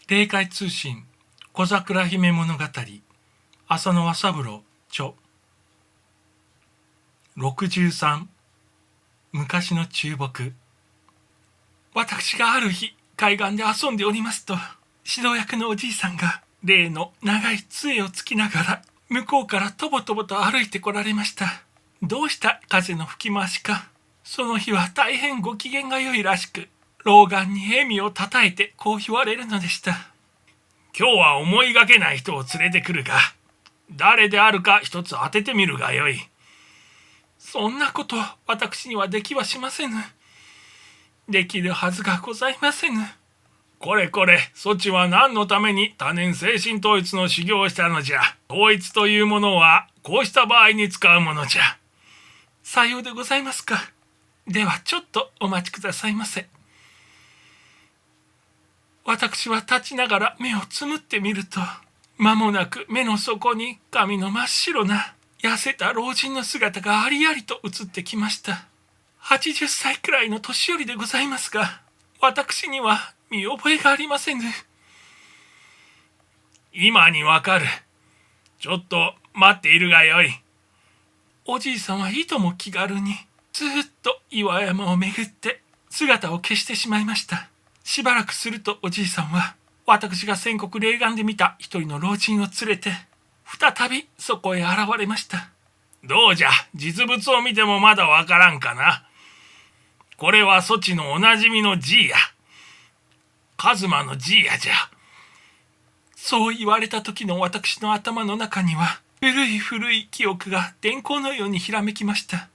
霊界通信小桜姫物語浅野和三郎著63昔の中木。私がある日海岸で遊んでおりますと、指導役のおじいさんが例の長い杖をつきながら向こうからとぼとぼと歩いてこられました。どうした風の吹き回しか、その日は大変ご機嫌が良いらしく、老眼に笑みをたたえてこう言われるのでした。今日は思いがけない人を連れてくるが、誰であるか一つ当ててみるがよい。そんなこと私にはできはしませぬ。できるはずがございませぬ。これこれ、そちは何のために多年精神統一の修行をしたのじゃ。統一というものはこうした場合に使うものじゃ。さようでございますか。ではちょっとお待ちくださいませ。私は立ちながら目をつむってみると、間もなく目の底に髪の真っ白な痩せた老人の姿がありありと映ってきました。80歳くらいの年寄りでございますが、私には見覚えがありませぬ。今にわかる。ちょっと待っているがよい。おじいさんはいとも気軽にずっと岩山を巡って姿を消してしまいました。しばらくするとおじいさんは、私が先刻霊眼で見た一人の老人を連れて再びそこへ現れました。どうじゃ、実物を見てもまだわからんかな。これはそちのおなじみのじいや、カズマのじいやじゃ。そう言われた時の私の頭の中には、古い記憶が電光のようにひらめきました。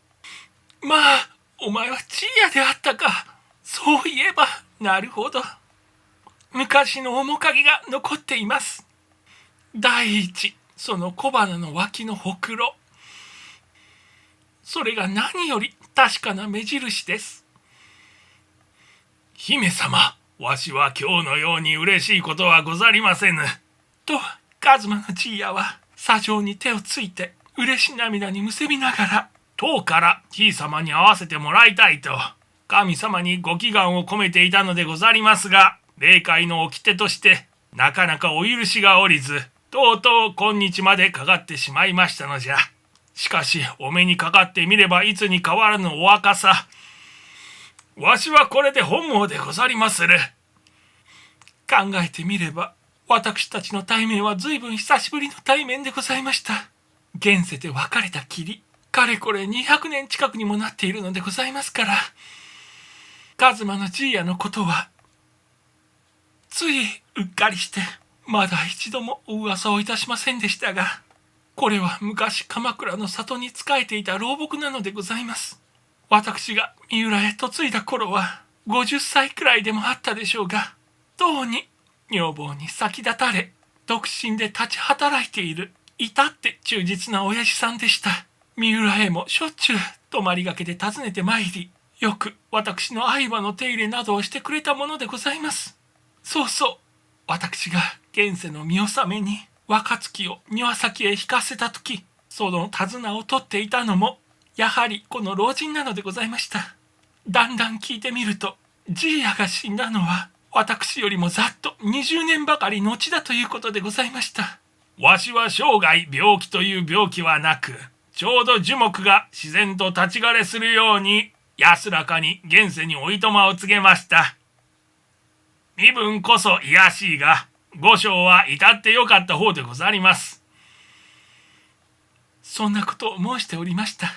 まあ、お前はじいやであったか。そういえば、なるほど。昔の面影が残っています。第一、その小鼻の脇のほくろ。それが何より確かな目印です。姫様、わしは今日のように嬉しいことはござりませぬ。と、カズマのじいやは、左上に手をついて、嬉し涙にむせびながら、当からじい様に会わせてもらいたいと、神様にご祈願を込めていたのでござりますが、霊界の掟として、なかなかお許しがおりず、とうとう今日までかかってしまいましたのじゃ。しかし、お目にかかってみればいつに変わらぬお若さ。わしはこれで本望でござりまする。考えてみれば、私たちの対面は随分久しぶりの対面でございました。現世で別れたきり、かれこれ200年近くにもなっているのでございますから、カズマのじいやのことは、ついうっかりして、まだ一度もお噂をいたしませんでしたが、これは昔鎌倉の里に仕えていた老木なのでございます。私が三浦へ嫁いだ頃は50歳くらいでもあったでしょうが、とうに女房に先立たれ、独身で立ち働いている、至って忠実な親父さんでした。三浦へもしょっちゅう泊まりがけで訪ねてまいり、よく私の愛馬の手入れなどをしてくれたものでございます。そうそう、私が現世の見納めに若月を庭先へ引かせたとき、その手綱を取っていたのも、やはりこの老人なのでございました。だんだん聞いてみると、じいやが死んだのは、私よりもざっと20年ばかり後だということでございました。わしは生涯病気という病気はなく、ちょうど樹木が自然と立ち枯れするように、安らかに現世においとまを告げました。身分こそ卑しいが、御生は至ってよかった方でござります。そんなことを申しておりました。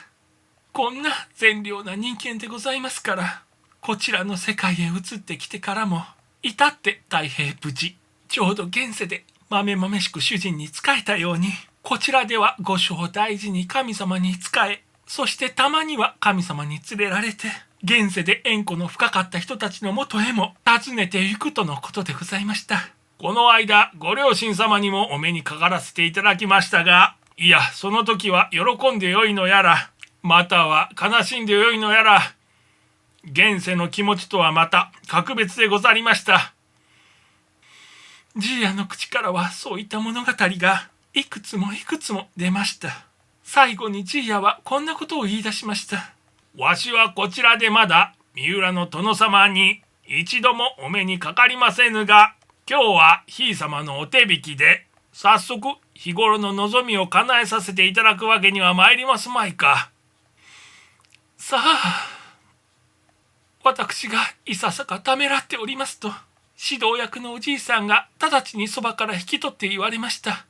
こんな善良な人間でございますから、こちらの世界へ移ってきてからも、至って大平無事、ちょうど現世で豆々しく主人に仕えたように、こちらでは御生を大事に神様に仕え、そしてたまには神様に連れられて、現世で縁故の深かった人たちのもとへも訪ねてゆくとのことでございました。この間、ご両親様にもお目にかからせていただきましたが、いや、その時は喜んでよいのやら、または悲しんでよいのやら、現世の気持ちとはまた格別でござりました。じいやの口からはそういった物語がいくつも出ました。最後にじいやはこんなことを言い出しました。わしはこちらでまだ三浦の殿様に一度もお目にかかりませぬが、今日はひいさまのお手引きで、早速日頃の望みを叶えさせていただくわけには参りますまいか。さあ、私がいささかためらっておりますと、指導役のおじいさんが直ちにそばから引き取って言われました。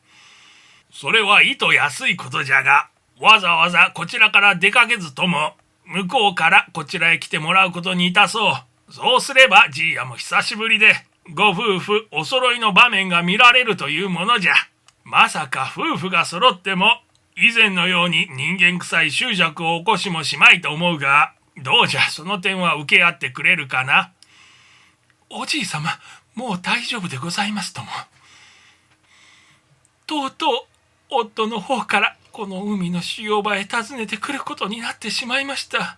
それはいと安いことじゃが、わざわざこちらから出かけずとも、向こうからこちらへ来てもらうことにいたそう。そうすればじいやも久しぶりで、ご夫婦お揃いの場面が見られるというものじゃ。まさか夫婦が揃っても、以前のように人間臭い執着を起こしもしまいと思うが、どうじゃその点は受け合ってくれるかな。おじいさま、もう大丈夫でございますとも。とうとう夫の方からこの海の塩場へ訪ねてくることになってしまいました。